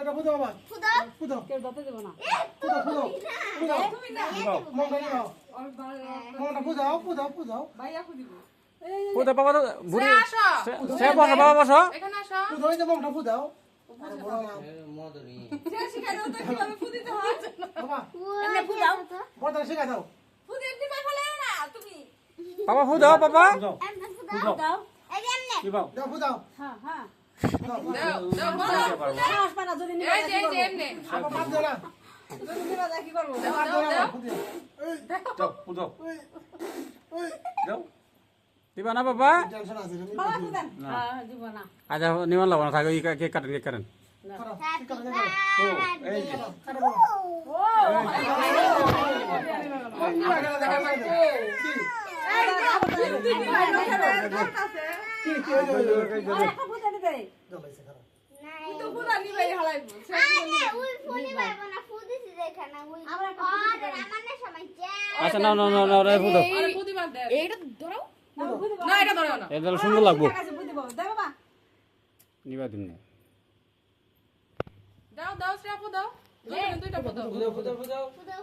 ফুদা বাবা ফুদা কেউ দাঁতে দেবো না। ফুদা ফুদা ফুদা তুমি না। মঙ্গল দাও মঙ্গল ফুদাও ফুদাও ফুদাও ভাইয়া খুদিব। ফুদা বাবা তো বুড়ি আসো সে বসো বাবা বসো এখানে আসো ফুদাও এই যে মঙ্গল ফুদাও সে শিখাই দাও তো কিভাবে ফুদিতে হয়। বাবা এমনি ফুদাও। বড় শিখা দাও ফুদি এমনি ভাই ফেলে না তুমি। বাবা ফুদাও বাবা দাও। কি বাবা দাও ফুদাও হ্যাঁ হ্যাঁ। দাও দাও বলো সাহস পায় না যদি নিবা এই যে কি এই যে করবো? এমনে বাবা বাদ দাও না যদি নিবা কি করবো? বাদ দাও না দাও ফুদাও ওই ওই দাও দিবা না বাবা টেনশন আছে রে বাবা ফুদেন। হ্যাঁ দিব না। আচ্ছা নিমান লাগবো না থাকো কেক কাটেন কেক কাটেন ও এই যে ও ফুদে দিতে। তো ফুদা নিবাই হালাইবো। আচ্ছা না না না না রে ফুদাও আরে প্রতিবার দেন এইটা ধরো না ফুদিব। না এটা ধরো না এটা সুন্দর লাগবো ফুদিব। দে বাবা। নিবা দিন না দাও দাও শ্রেয়া দাও দুইটা দাও ফুদাও